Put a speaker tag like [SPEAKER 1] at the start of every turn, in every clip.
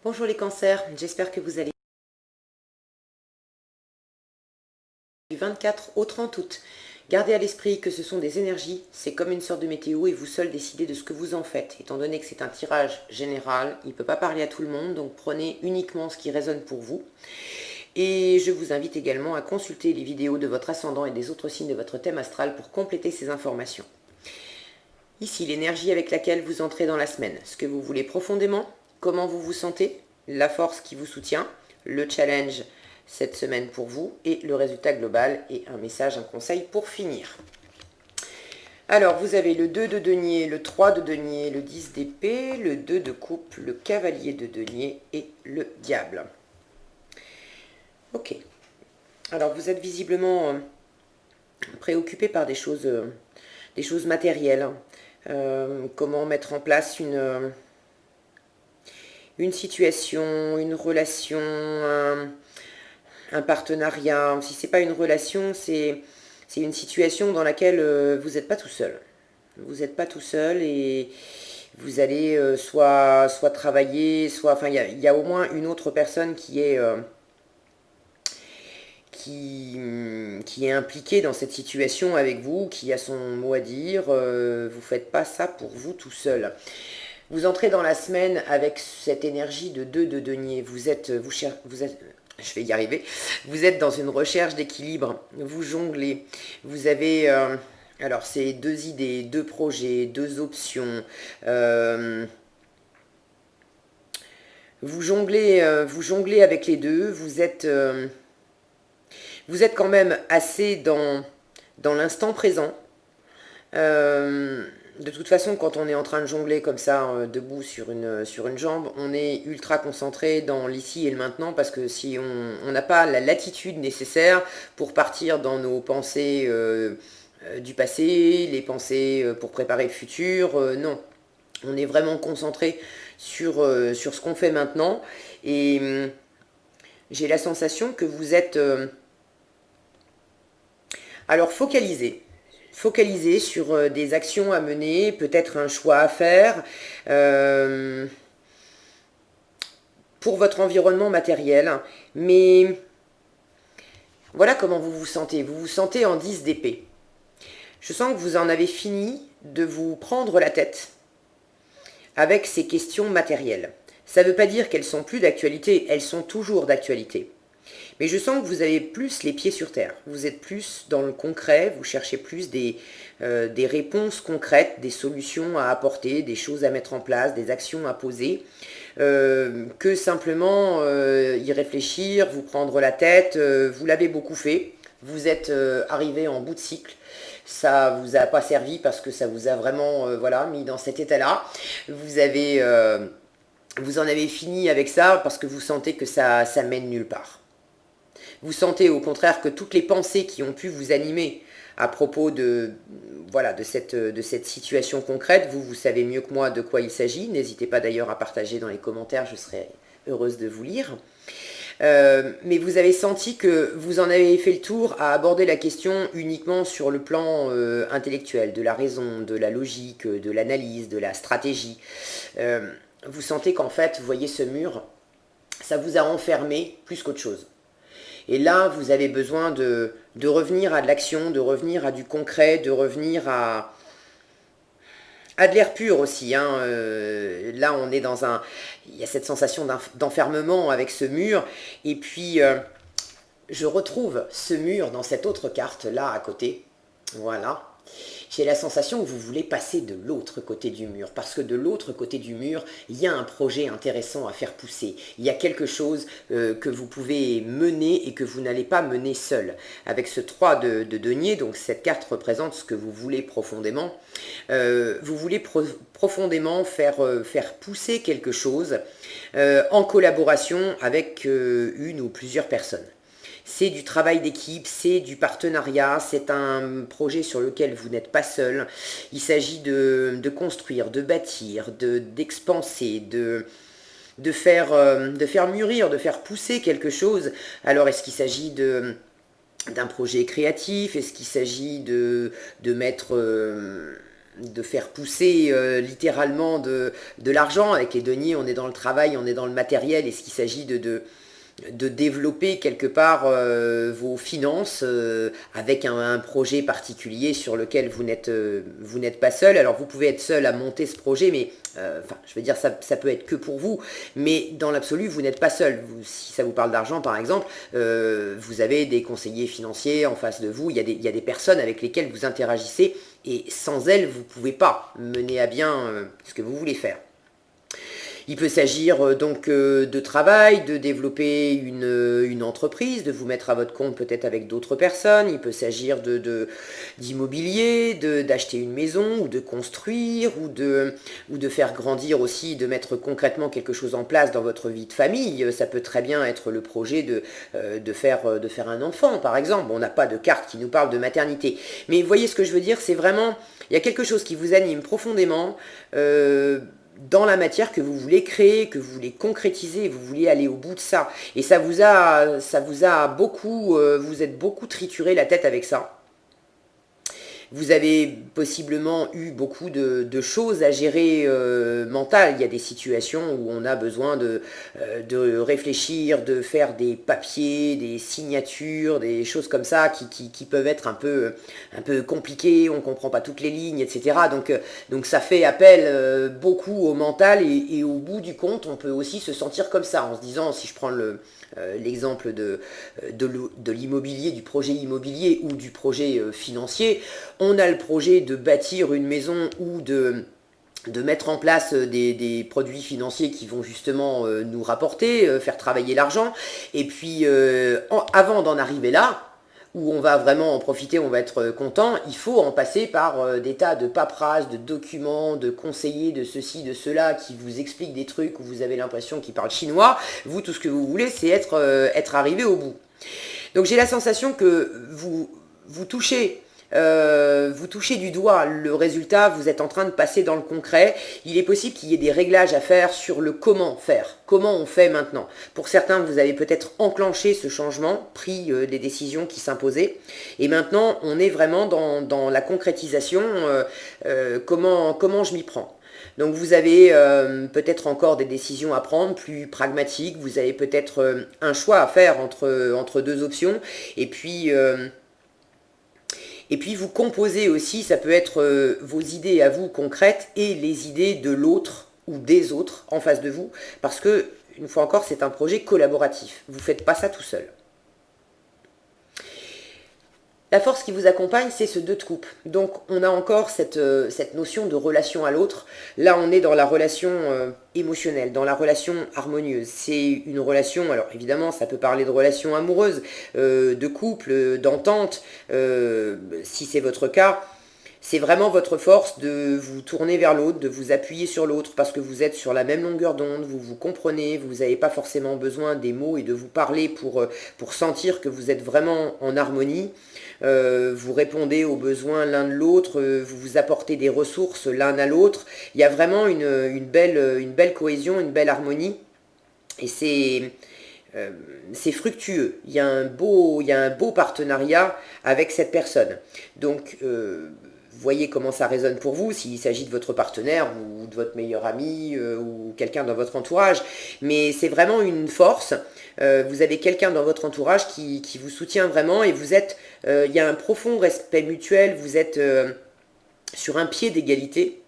[SPEAKER 1] Bonjour les cancers, j'espère que vous allez du 24 au 30 août. Gardez à l'esprit que ce sont des énergies, c'est comme une sorte de météo et vous seul décidez de ce que vous en faites. Étant donné que c'est un tirage général, il ne peut pas parler à tout le monde, donc prenez uniquement ce qui résonne pour vous. Et je vous invite également à consulter les vidéos de votre ascendant et des autres signes de votre thème astral pour compléter ces informations. Ici, l'énergie avec laquelle vous entrez dans la semaine, ce que vous voulez profondément, comment vous vous sentez, la force qui vous soutient, le challenge cette semaine pour vous et le résultat global et un message, un conseil pour finir. Alors, vous avez le 2 de denier, le 3 de denier, le 10 d'épée, le 2 de coupe, le cavalier de denier et le diable. Ok. Alors, vous êtes visiblement préoccupé par des choses matérielles. Comment mettre en place une situation, une relation, un partenariat. Si ce n'est pas une relation, c'est une situation dans laquelle vous n'êtes pas tout seul. Vous n'êtes pas tout seul et vous allez soit travailler, soit... Enfin, il y a au moins une autre personne qui est impliquée dans cette situation avec vous, qui a son mot à dire. Vous ne faites pas ça pour vous tout seul. Vous entrez dans la semaine avec cette énergie de 2 de denier. Vous êtes, je vais y arriver. Vous êtes dans une recherche d'équilibre. Vous jonglez. Vous avez, alors c'est 2 idées, 2 projets, 2 options. Vous jonglez avec les deux. Vous êtes quand même assez dans l'instant présent. De toute façon, quand on est en train de jongler comme ça, debout sur une jambe, on est ultra concentré dans l'ici et le maintenant, parce que si on n'a pas la latitude nécessaire pour partir dans nos pensées du passé, les pensées pour préparer le futur, non. On est vraiment concentré sur ce qu'on fait maintenant. Et j'ai la sensation que vous êtes alors focalisé sur des actions à mener, peut-être un choix à faire pour votre environnement matériel. Mais voilà comment vous vous sentez. Vous vous sentez en 10 d'épée. Je sens que vous en avez fini de vous prendre la tête avec ces questions matérielles. Ça ne veut pas dire qu'elles sont plus d'actualité, elles sont toujours d'actualité. Mais je sens que vous avez plus les pieds sur terre. Vous êtes plus dans le concret, vous cherchez plus des réponses concrètes, des solutions à apporter, des choses à mettre en place, des actions à poser, que simplement y réfléchir, vous prendre la tête. Vous l'avez beaucoup fait. Vous êtes arrivé en bout de cycle. Ça vous a pas servi parce que ça vous a vraiment mis dans cet état-là. Vous en avez fini avec ça parce que vous sentez que ça mène nulle part. Vous sentez au contraire que toutes les pensées qui ont pu vous animer à propos de cette situation concrète, vous savez mieux que moi de quoi il s'agit. N'hésitez pas d'ailleurs à partager dans les commentaires, je serai heureuse de vous lire. Mais vous avez senti que vous en avez fait le tour à aborder la question uniquement sur le plan intellectuel, de la raison, de la logique, de l'analyse, de la stratégie. Vous sentez qu'en fait, vous voyez ce mur, ça vous a enfermé plus qu'autre chose. Et là, vous avez besoin de revenir à de l'action, de revenir à du concret, de revenir à de l'air pur aussi. Là, on est dans il y a cette sensation d'enfermement avec ce mur. Et puis, je retrouve ce mur dans cette autre carte, là, à côté. Voilà. J'ai la sensation que vous voulez passer de l'autre côté du mur, parce que de l'autre côté du mur, il y a un projet intéressant à faire pousser. Il y a quelque chose que vous pouvez mener et que vous n'allez pas mener seul. Avec ce 3 de denier, donc cette carte représente ce que vous voulez profondément. Vous voulez profondément faire pousser quelque chose en collaboration avec une ou plusieurs personnes. C'est du travail d'équipe, c'est du partenariat, c'est un projet sur lequel vous n'êtes pas seul. Il s'agit de construire, de bâtir, d'expanser, de faire mûrir, de faire pousser quelque chose. Alors, est-ce qu'il s'agit d'un projet créatif? Est-ce qu'il s'agit de mettre de faire pousser littéralement de l'argent. Avec les deniers, on est dans le travail, on est dans le matériel, et ce qu'il s'agit de développer quelque part vos finances avec un projet particulier sur lequel vous n'êtes pas seul. Alors vous pouvez être seul à monter ce projet, mais enfin, je veux dire, ça peut être que pour vous, mais dans l'absolu, vous n'êtes pas seul. Si ça vous parle d'argent, par exemple, vous avez des conseillers financiers en face de vous, il y a des personnes avec lesquelles vous interagissez, et sans elles, vous ne pouvez pas mener à bien ce que vous voulez faire. Il peut s'agir donc de travail, de développer une entreprise, de vous mettre à votre compte peut-être avec d'autres personnes. Il peut s'agir d'immobilier, d'acheter une maison, ou de construire, ou de faire grandir aussi, de mettre concrètement quelque chose en place dans votre vie de famille. Ça peut très bien être le projet de faire un enfant, par exemple. On n'a pas de carte qui nous parle de maternité. Mais vous voyez ce que je veux dire, c'est vraiment, il y a quelque chose qui vous anime profondément, dans la matière que vous voulez créer, que vous voulez concrétiser, vous voulez aller au bout de ça. Et ça vous a beaucoup, vous êtes beaucoup trituré la tête avec ça. Vous avez possiblement eu beaucoup de choses à gérer mentales. Il y a des situations où on a besoin de réfléchir, de faire des papiers, des signatures, des choses comme ça qui peuvent être un peu compliquées, on ne comprend pas toutes les lignes, etc. Donc ça fait appel beaucoup au mental, et au bout du compte, on peut aussi se sentir comme ça, en se disant, si je prends l'exemple de l'immobilier, du projet immobilier ou du projet financier, on a le projet de bâtir une maison ou de mettre en place des produits financiers qui vont justement nous rapporter, faire travailler l'argent. Et puis, avant d'en arriver là, où on va vraiment en profiter, on va être content, il faut en passer par des tas de paperasses, de documents, de conseillers, de ceci, de cela, qui vous expliquent des trucs où vous avez l'impression qu'ils parlent chinois. Vous, tout ce que vous voulez, c'est être arrivé au bout. Donc j'ai la sensation que vous touchez du doigt le résultat, vous êtes en train de passer dans le concret. Il est possible qu'il y ait des réglages à faire sur le comment faire, comment on fait maintenant. Pour certains, vous avez peut-être enclenché ce changement, pris des décisions qui s'imposaient, et maintenant on est vraiment dans la concrétisation, comment je m'y prends. Donc vous avez peut-être encore des décisions à prendre, plus pragmatiques, vous avez peut-être un choix à faire entre deux options, et puis vous composez aussi, ça peut être vos idées à vous concrètes et les idées de l'autre ou des autres en face de vous, parce que, une fois encore, c'est un projet collaboratif. Vous ne faites pas ça tout seul. La force qui vous accompagne, c'est ce 2 de coupe. Donc on a encore cette notion de relation à l'autre. Là, on est dans la relation émotionnelle, dans la relation harmonieuse. C'est une relation, alors évidemment, ça peut parler de relation amoureuse, de couple, d'entente, si c'est votre cas. C'est vraiment votre force de vous tourner vers l'autre, de vous appuyer sur l'autre, parce que vous êtes sur la même longueur d'onde, vous vous comprenez, vous n'avez pas forcément besoin des mots et de vous parler pour sentir que vous êtes vraiment en harmonie. Vous répondez aux besoins l'un de l'autre, vous vous apportez des ressources l'un à l'autre. Il y a vraiment une belle cohésion, une belle harmonie, et c'est fructueux. Il y a un beau partenariat avec cette personne. Donc vous voyez comment ça résonne pour vous, s'il s'agit de votre partenaire ou de votre meilleur ami ou quelqu'un dans votre entourage. Mais c'est vraiment une force. Vous avez quelqu'un dans votre entourage qui vous soutient vraiment, et il y a un profond respect mutuel, vous êtes sur un pied d'égalité,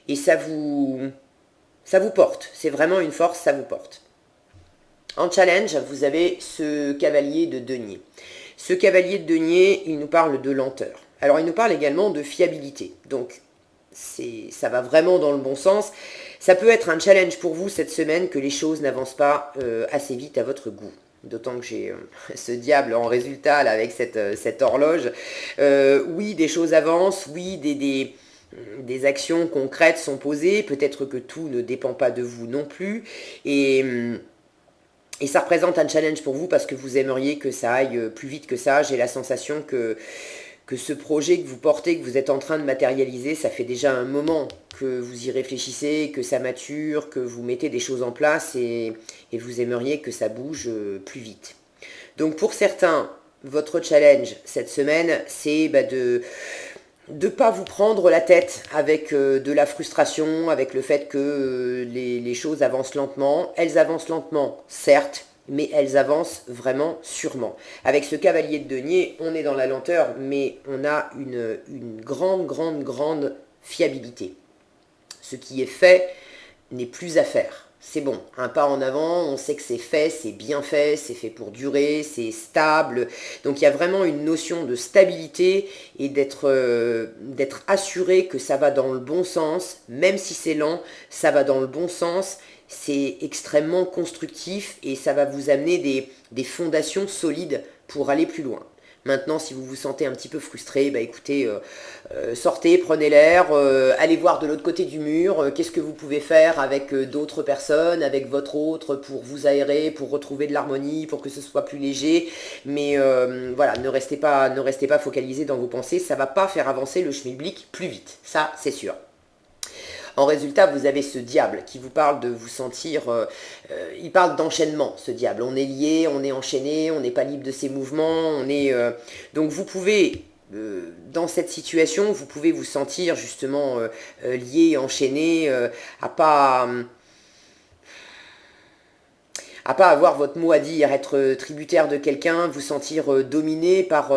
[SPEAKER 1] et ça vous porte. C'est vraiment une force, ça vous porte. En challenge, vous avez ce cavalier de denier. Ce cavalier de denier, il nous parle de lenteur. Alors il nous parle également de fiabilité, donc ça va vraiment dans le bon sens. Ça peut être un challenge pour vous cette semaine que les choses n'avancent pas assez vite à votre goût. D'autant que j'ai ce diable en résultat là, avec cette horloge. Oui, des choses avancent, oui, des actions concrètes sont posées, peut-être que tout ne dépend pas de vous non plus, et ça représente un challenge pour vous parce que vous aimeriez que ça aille plus vite que ça. J'ai la sensation que ce projet que vous portez, que vous êtes en train de matérialiser, ça fait déjà un moment que vous y réfléchissez, que ça mature, que vous mettez des choses en place, et vous aimeriez que ça bouge plus vite. Donc pour certains, votre challenge cette semaine, c'est de ne pas vous prendre la tête avec de la frustration, avec le fait que les choses avancent lentement. Elles avancent lentement, certes, mais elles avancent vraiment sûrement. Avec ce cavalier de denier, on est dans la lenteur, mais on a une grande fiabilité. Ce qui est fait n'est plus à faire. C'est bon, un pas en avant, on sait que c'est fait pour durer, c'est stable. Donc il y a vraiment une notion de stabilité et d'être assuré que ça va dans le bon sens, même si c'est lent, ça va dans le bon sens. C'est extrêmement constructif et ça va vous amener des fondations solides pour aller plus loin. Maintenant, si vous vous sentez un petit peu frustré, bah écoutez, sortez, prenez l'air, allez voir de l'autre côté du mur, qu'est-ce que vous pouvez faire avec d'autres personnes, avec votre autre, pour vous aérer, pour retrouver de l'harmonie, pour que ce soit plus léger. Mais voilà, ne restez pas focalisé dans vos pensées, ça ne va pas faire avancer le schmilblick plus vite, ça c'est sûr. En résultat, vous avez ce diable qui vous parle de vous sentir... il parle d'enchaînement, ce diable. On est lié, on est enchaîné, on n'est pas libre de ses mouvements. Donc vous pouvez, dans cette situation, vous pouvez vous sentir justement lié, enchaîné, à pas avoir votre mot à dire, être tributaire de quelqu'un, vous sentir dominé par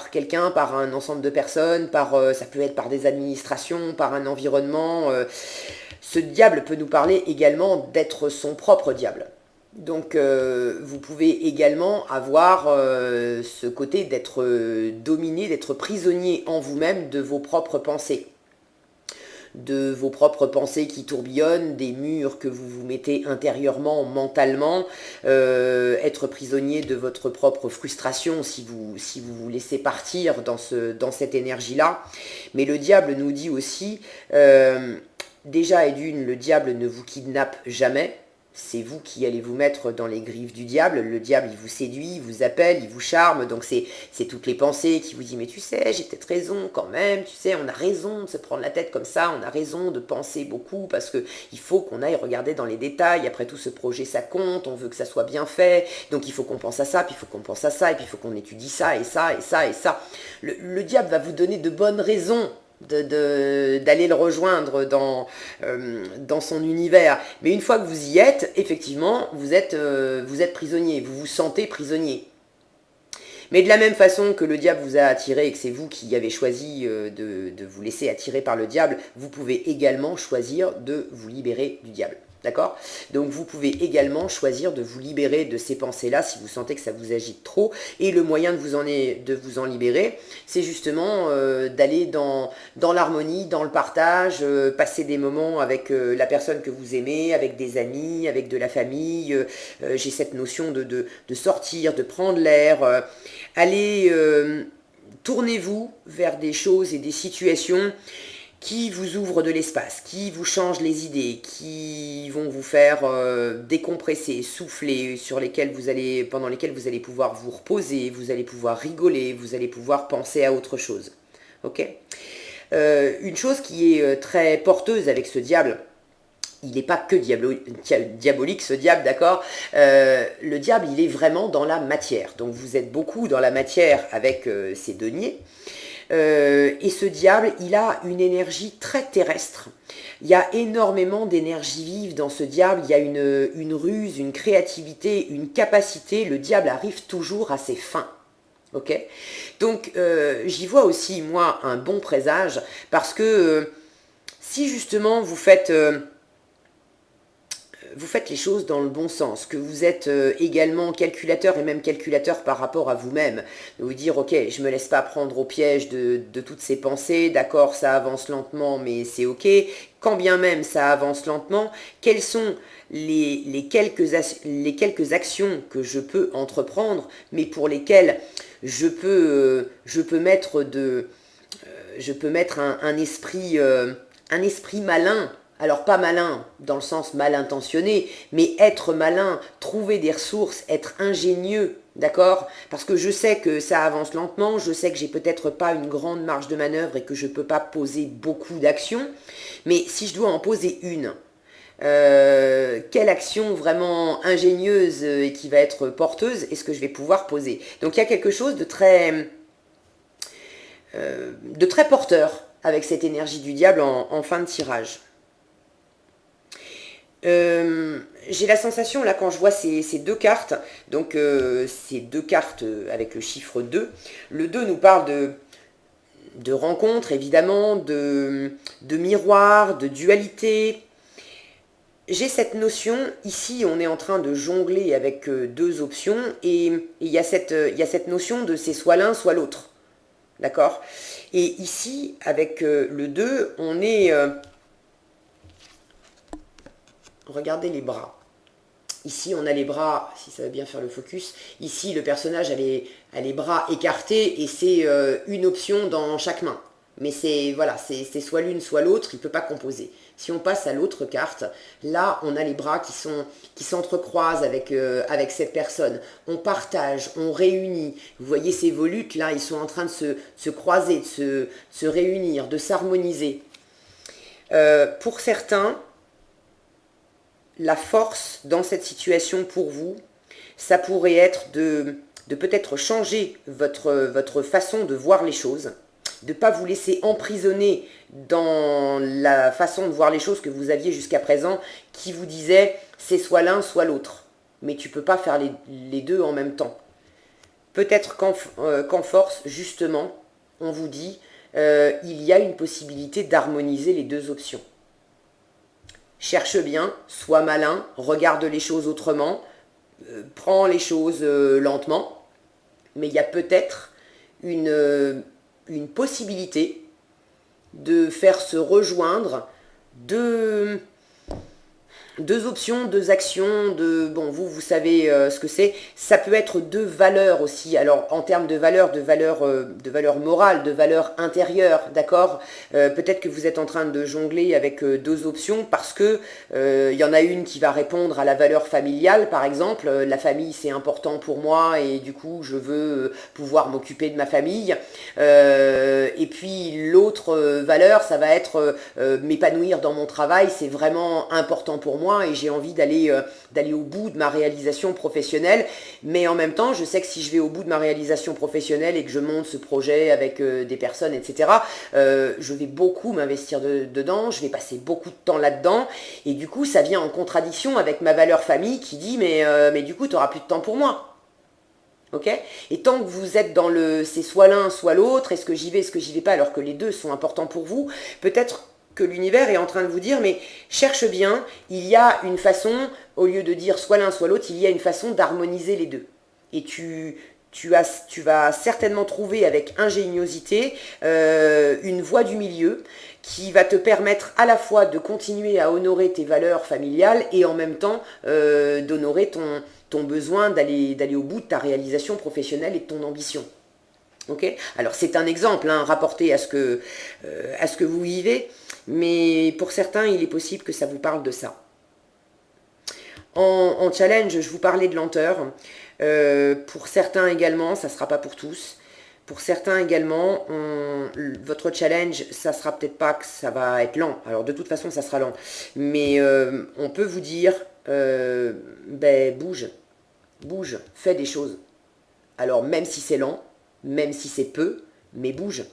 [SPEAKER 1] quelqu'un, par un ensemble de personnes, ça peut être par des administrations, par un environnement. Ce diable peut nous parler également d'être son propre diable. Donc vous pouvez également avoir ce côté d'être dominé, d'être prisonnier en vous-même de vos propres pensées. De vos propres pensées qui tourbillonnent, des murs que vous vous mettez intérieurement, mentalement, être prisonnier de votre propre frustration si vous vous laissez partir dans cette énergie-là. Mais le diable nous dit aussi, déjà et d'une, le diable ne vous kidnappe jamais. C'est vous qui allez vous mettre dans les griffes du diable. Le diable, il vous séduit, il vous appelle, il vous charme. Donc c'est toutes les pensées qui vous disent « Mais tu sais, j'ai peut-être raison quand même. Tu sais, on a raison de se prendre la tête comme ça. On a raison de penser beaucoup parce qu'il faut qu'on aille regarder dans les détails. Après tout, ce projet, ça compte. On veut que ça soit bien fait. Donc il faut qu'on pense à ça, puis il faut qu'on pense à ça, et puis il faut qu'on étudie ça, et ça, et ça, et ça. » Le diable va vous donner de bonnes raisons d'aller le rejoindre dans son univers. Mais une fois que vous y êtes, effectivement, vous êtes prisonnier, vous vous sentez prisonnier. Mais de la même façon que le diable vous a attiré et que c'est vous qui avez choisi de vous laisser attirer par le diable, vous pouvez également choisir de vous libérer du diable. D'accord? Donc vous pouvez également choisir de vous libérer de ces pensées-là si vous sentez que ça vous agite trop. Et le moyen de vous en libérer, c'est justement d'aller dans l'harmonie, dans le partage, passer des moments avec la personne que vous aimez, avec des amis, avec de la famille. J'ai cette notion de sortir, de prendre l'air. Allez, tournez-vous vers des choses et des situations qui vous ouvrent de l'espace, qui vous changent les idées, qui vont vous faire décompresser, souffler, pendant lesquelles vous allez pouvoir vous reposer, vous allez pouvoir rigoler, vous allez pouvoir penser à autre chose. Ok ? Une chose qui est très porteuse avec ce diable, il n'est pas que diabolique ce diable, d'accord? Le diable, il est vraiment dans la matière. Donc vous êtes beaucoup dans la matière avec ces deniers. Et ce diable, il a une énergie très terrestre. Il y a énormément d'énergie vive dans ce diable. Il y a une ruse, une créativité, une capacité. Le diable arrive toujours à ses fins. Ok? Donc, j'y vois aussi, moi, un bon présage. Parce que si justement vous faites les choses dans le bon sens, que vous êtes également calculateur et même calculateur par rapport à vous-même, de vous dire ok, je me laisse pas prendre au piège de toutes ces pensées, d'accord, ça avance lentement mais c'est ok, quand bien même ça avance lentement, quelles sont les quelques actions que je peux entreprendre, mais pour lesquelles je peux mettre un esprit malin. Alors pas malin dans le sens mal intentionné, mais être malin, trouver des ressources, être ingénieux, d'accord? Parce que je sais que ça avance lentement, je sais que j'ai peut-être pas une grande marge de manœuvre et que je peux pas poser beaucoup d'actions, mais si je dois en poser une, quelle action vraiment ingénieuse et qui va être porteuse est-ce que je vais pouvoir poser? Donc il y a quelque chose de très de très porteur avec cette énergie du diable en fin de tirage. J'ai la sensation, là, quand je vois ces deux cartes, donc ces deux cartes avec le chiffre 2, le 2 nous parle de rencontre, évidemment, de miroir, de dualité. J'ai cette notion, ici, on est en train de jongler avec deux options, et il y a cette notion de c'est soit l'un, soit l'autre. D'accord? Et ici, avec le 2, on est... regardez les bras. Ici, on a les bras, si ça va bien faire le focus, ici, le personnage a les bras écartés et c'est une option dans chaque main. Mais c'est voilà, c'est soit l'une, soit l'autre, il ne peut pas composer. Si on passe à l'autre carte, là, on a les bras qui s'entrecroisent avec cette personne. On partage, on réunit. Vous voyez ces volutes, là, ils sont en train de se croiser, de se réunir, de s'harmoniser. Pour certains, la force dans cette situation pour vous, ça pourrait être de peut-être changer votre façon de voir les choses, de ne pas vous laisser emprisonner dans la façon de voir les choses que vous aviez jusqu'à présent, qui vous disait c'est soit l'un, soit l'autre. Mais tu ne peux pas faire les deux en même temps. Peut-être qu'en force, justement, on vous dit il y a une possibilité d'harmoniser les deux options. Cherche bien, sois malin, regarde les choses autrement, prends les choses lentement, mais il y a peut-être une possibilité de faire se rejoindre deux options, deux actions, bon, vous savez ce que c'est. Ça peut être deux valeurs aussi. Alors, en termes de valeur morale, de valeur intérieure, d'accord. Peut-être que vous êtes en train de jongler avec deux options parce que il y en a une qui va répondre à la valeur familiale, par exemple. La famille, c'est important pour moi et du coup, je veux pouvoir m'occuper de ma famille. Et puis, l'autre valeur, ça va être m'épanouir dans mon travail. C'est vraiment important pour moi et j'ai envie d'aller au bout de ma réalisation professionnelle, mais en même temps je sais que si je vais au bout de ma réalisation professionnelle et que je monte ce projet avec des personnes, etc., je vais beaucoup m'investir dedans, je vais passer beaucoup de temps là-dedans, et du coup ça vient en contradiction avec ma valeur famille qui dit mais du coup tu n'auras plus de temps pour moi. Ok? Et tant que vous êtes dans le c'est soit l'un soit l'autre, est-ce que j'y vais, est-ce que j'y vais pas, alors que les deux sont importants pour vous, peut-être que l'univers est en train de vous dire, mais cherche bien, il y a une façon, au lieu de dire soit l'un soit l'autre, il y a une façon d'harmoniser les deux. Et tu vas certainement trouver avec ingéniosité une voie du milieu qui va te permettre à la fois de continuer à honorer tes valeurs familiales et en même temps d'honorer ton besoin d'aller au bout de ta réalisation professionnelle et de ton ambition. Okay. Alors c'est un exemple rapporté à ce que vous vivez, mais pour certains il est possible que ça vous parle de ça. En challenge, je vous parlais de lenteur. Pour certains également, ça ne sera pas pour tous. Pour certains également, votre challenge, ça sera peut-être pas que ça va être lent. Alors de toute façon, ça sera lent. Mais on peut vous dire, bouge, fais des choses. Alors même si c'est lent, même si c'est peu, mais bouge.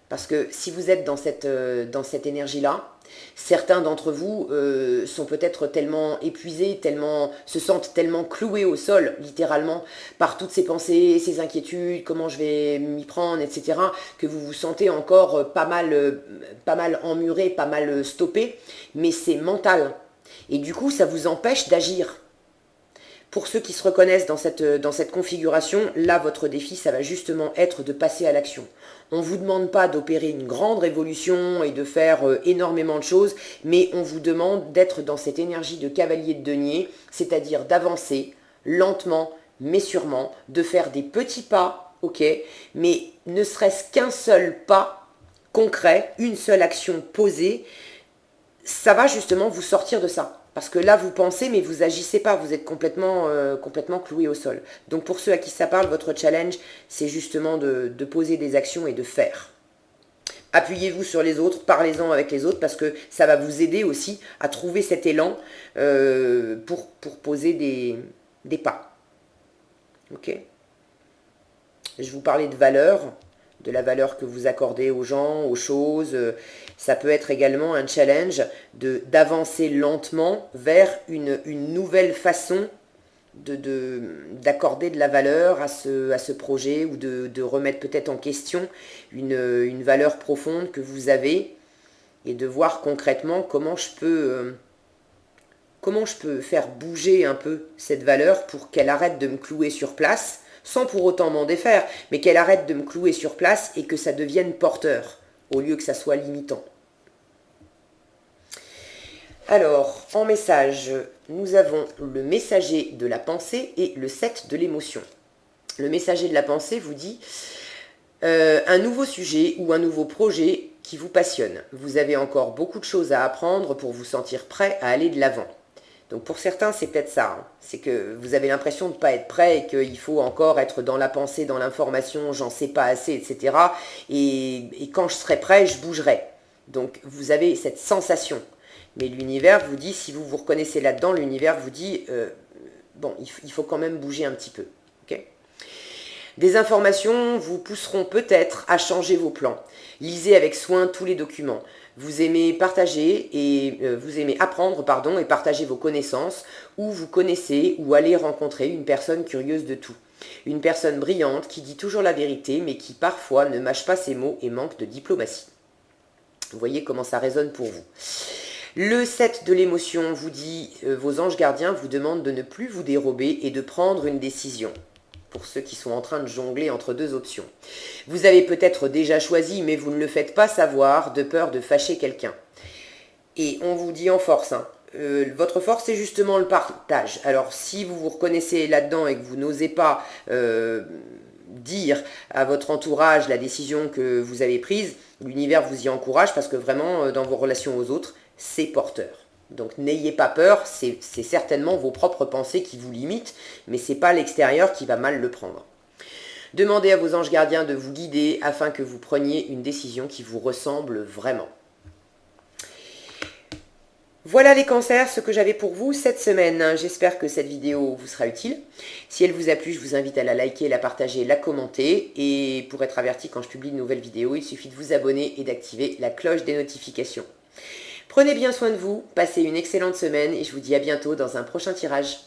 [SPEAKER 1] Parce que si vous êtes dans cette énergie-là, certains d'entre vous sont peut-être tellement épuisés, se sentent tellement cloués au sol, littéralement, par toutes ces pensées, ces inquiétudes, comment je vais m'y prendre, etc., que vous vous sentez encore pas mal emmuré, pas mal stoppé, mais c'est mental. Et du coup, ça vous empêche d'agir. Pour ceux qui se reconnaissent dans cette configuration, là, votre défi, ça va justement être de passer à l'action. On ne vous demande pas d'opérer une grande révolution et de faire énormément de choses, mais on vous demande d'être dans cette énergie de cavalier de denier, c'est-à-dire d'avancer lentement, mais sûrement, de faire des petits pas, ok, mais ne serait-ce qu'un seul pas concret, une seule action posée, ça va justement vous sortir de ça. Parce que là, vous pensez, mais vous agissez pas, vous êtes complètement cloué au sol. Donc pour ceux à qui ça parle, votre challenge, c'est justement de poser des actions et de faire. Appuyez-vous sur les autres, parlez-en avec les autres, parce que ça va vous aider aussi à trouver cet élan pour poser des pas. Ok ? Je vous parlais de valeurs, de la valeur que vous accordez aux gens, aux choses. Ça peut être également un challenge d'avancer lentement vers une nouvelle façon d'accorder de la valeur à ce projet ou de remettre peut-être en question une valeur profonde que vous avez et de voir concrètement comment je peux faire bouger un peu cette valeur pour qu'elle arrête de me clouer sur place, sans pour autant m'en défaire, mais qu'elle arrête de me clouer sur place et que ça devienne porteur, au lieu que ça soit limitant. Alors, en message, nous avons le messager de la pensée et le 7 de l'émotion. Le messager de la pensée vous dit un nouveau sujet ou un nouveau projet qui vous passionne. Vous avez encore beaucoup de choses à apprendre pour vous sentir prêt à aller de l'avant. Donc pour certains, c'est peut-être ça. Hein. C'est que vous avez l'impression de ne pas être prêt et qu'il faut encore être dans la pensée, dans l'information, j'en sais pas assez, etc. Et quand je serai prêt, je bougerai. Donc vous avez cette sensation. Mais l'univers vous dit, si vous vous reconnaissez là-dedans, l'univers vous dit, bon, il faut quand même bouger un petit peu. Okay ? Des informations vous pousseront peut-être à changer vos plans. Lisez avec soin tous les documents. Vous aimez partager et vous aimez apprendre, et partager vos connaissances, ou vous connaissez ou allez rencontrer une personne curieuse de tout. Une personne brillante qui dit toujours la vérité, mais qui parfois ne mâche pas ses mots et manque de diplomatie. Vous voyez comment ça résonne pour vous. Le 7 de l'émotion vous dit, vos anges gardiens vous demandent de ne plus vous dérober et de prendre une décision. Pour ceux qui sont en train de jongler entre deux options. Vous avez peut-être déjà choisi, mais vous ne le faites pas savoir de peur de fâcher quelqu'un. Et on vous dit en force, hein, votre force c'est justement le partage. Alors si vous vous reconnaissez là-dedans et que vous n'osez pas dire à votre entourage la décision que vous avez prise, l'univers vous y encourage parce que vraiment dans vos relations aux autres, c'est porteur. Donc n'ayez pas peur, c'est certainement vos propres pensées qui vous limitent, mais ce n'est pas l'extérieur qui va mal le prendre. Demandez à vos anges gardiens de vous guider afin que vous preniez une décision qui vous ressemble vraiment. Voilà les cancers, ce que j'avais pour vous cette semaine. J'espère que cette vidéo vous sera utile. Si elle vous a plu, je vous invite à la liker, la partager, la commenter. Et pour être averti quand je publie de nouvelles vidéos, il suffit de vous abonner et d'activer la cloche des notifications. Prenez bien soin de vous, passez une excellente semaine et je vous dis à bientôt dans un prochain tirage.